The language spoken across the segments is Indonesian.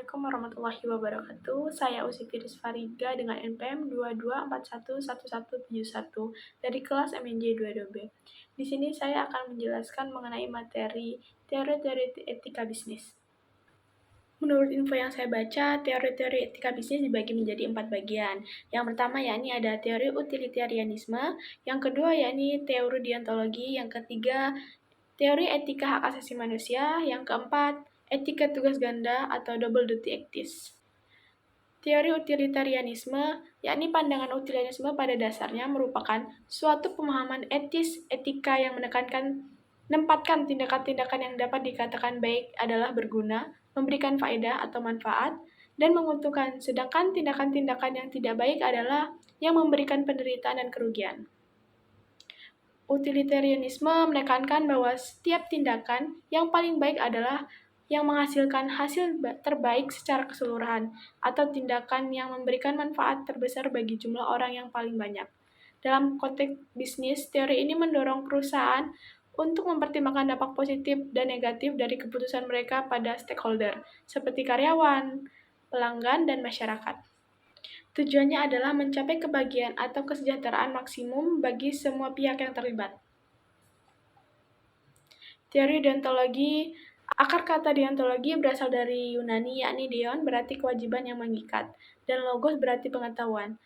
Assalamualaikum warahmatullahi wabarakatuh. Saya Usi Firis Fariga dengan NPM 22411171 dari kelas MNJ 22B. Di sini saya akan menjelaskan mengenai materi teori-teori etika bisnis. Menurut info yang saya baca, teori-teori etika bisnis dibagi menjadi 4 bagian. Yang pertama yakni ada teori utilitarianisme, yang kedua yakni teori deontologi, yang ketiga teori etika hak asasi manusia, yang keempat etika tugas ganda atau double duty ethics. Teori utilitarianisme, yakni pandangan utilitarisme pada dasarnya merupakan suatu pemahaman etika yang menempatkan tindakan-tindakan yang dapat dikatakan baik adalah berguna, memberikan faedah atau manfaat, dan menguntungkan, sedangkan tindakan-tindakan yang tidak baik adalah yang memberikan penderitaan dan kerugian. Utilitarianisme menekankan bahwa setiap tindakan yang paling baik adalah yang menghasilkan hasil terbaik secara keseluruhan, atau tindakan yang memberikan manfaat terbesar bagi jumlah orang yang paling banyak. Dalam konteks bisnis, teori ini mendorong perusahaan untuk mempertimbangkan dampak positif dan negatif dari keputusan mereka pada stakeholder, seperti karyawan, pelanggan, dan masyarakat. Tujuannya adalah mencapai kebahagiaan atau kesejahteraan maksimum bagi semua pihak yang terlibat. Teori deontologi. Akar kata deontologi berasal dari Yunani, yakni deon berarti kewajiban yang mengikat, dan logos berarti pengetahuan.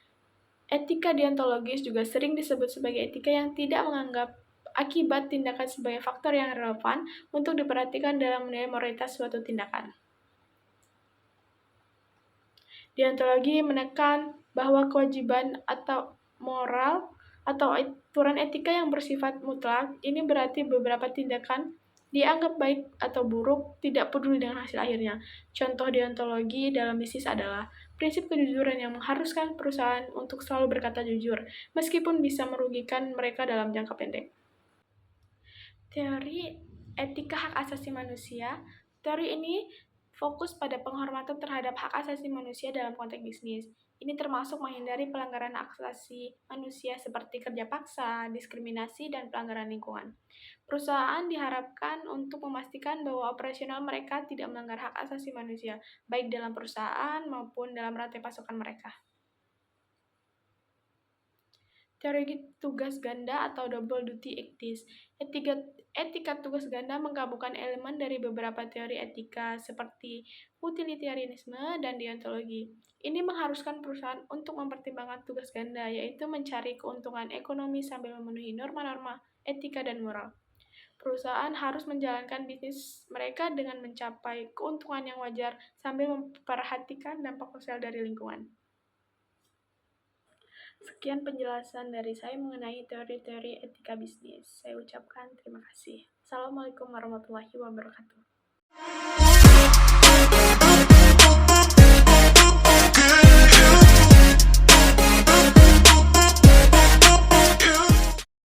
Etika deontologis juga sering disebut sebagai etika yang tidak menganggap akibat tindakan sebagai faktor yang relevan untuk diperhatikan dalam menilai moralitas suatu tindakan. Deontologi menekan bahwa kewajiban atau moral atau aturan etika yang bersifat mutlak, ini berarti beberapa tindakan dianggap baik atau buruk, tidak peduli dengan hasil akhirnya. Contoh deontologi dalam bisnis adalah prinsip kejujuran yang mengharuskan perusahaan untuk selalu berkata jujur, meskipun bisa merugikan mereka dalam jangka pendek. Teori etika hak asasi manusia. Teori ini fokus pada penghormatan terhadap hak asasi manusia dalam konteks bisnis. Ini termasuk menghindari pelanggaran hak asasi manusia seperti kerja paksa, diskriminasi, dan pelanggaran lingkungan. Perusahaan diharapkan untuk memastikan bahwa operasional mereka tidak melanggar hak asasi manusia, baik dalam perusahaan maupun dalam rantai pasokan mereka. Teori tugas ganda atau double duty ethics. Etika tugas ganda menggabungkan elemen dari beberapa teori etika seperti utilitarianisme dan deontologi. Ini mengharuskan perusahaan untuk mempertimbangkan tugas ganda, yaitu mencari keuntungan ekonomi sambil memenuhi norma-norma etika dan moral. Perusahaan harus menjalankan bisnis mereka dengan mencapai keuntungan yang wajar sambil memperhatikan dampak sosial dari lingkungan. Sekian penjelasan dari saya mengenai teori-teori etika bisnis. Saya ucapkan terima kasih. Assalamualaikum warahmatullahi wabarakatuh.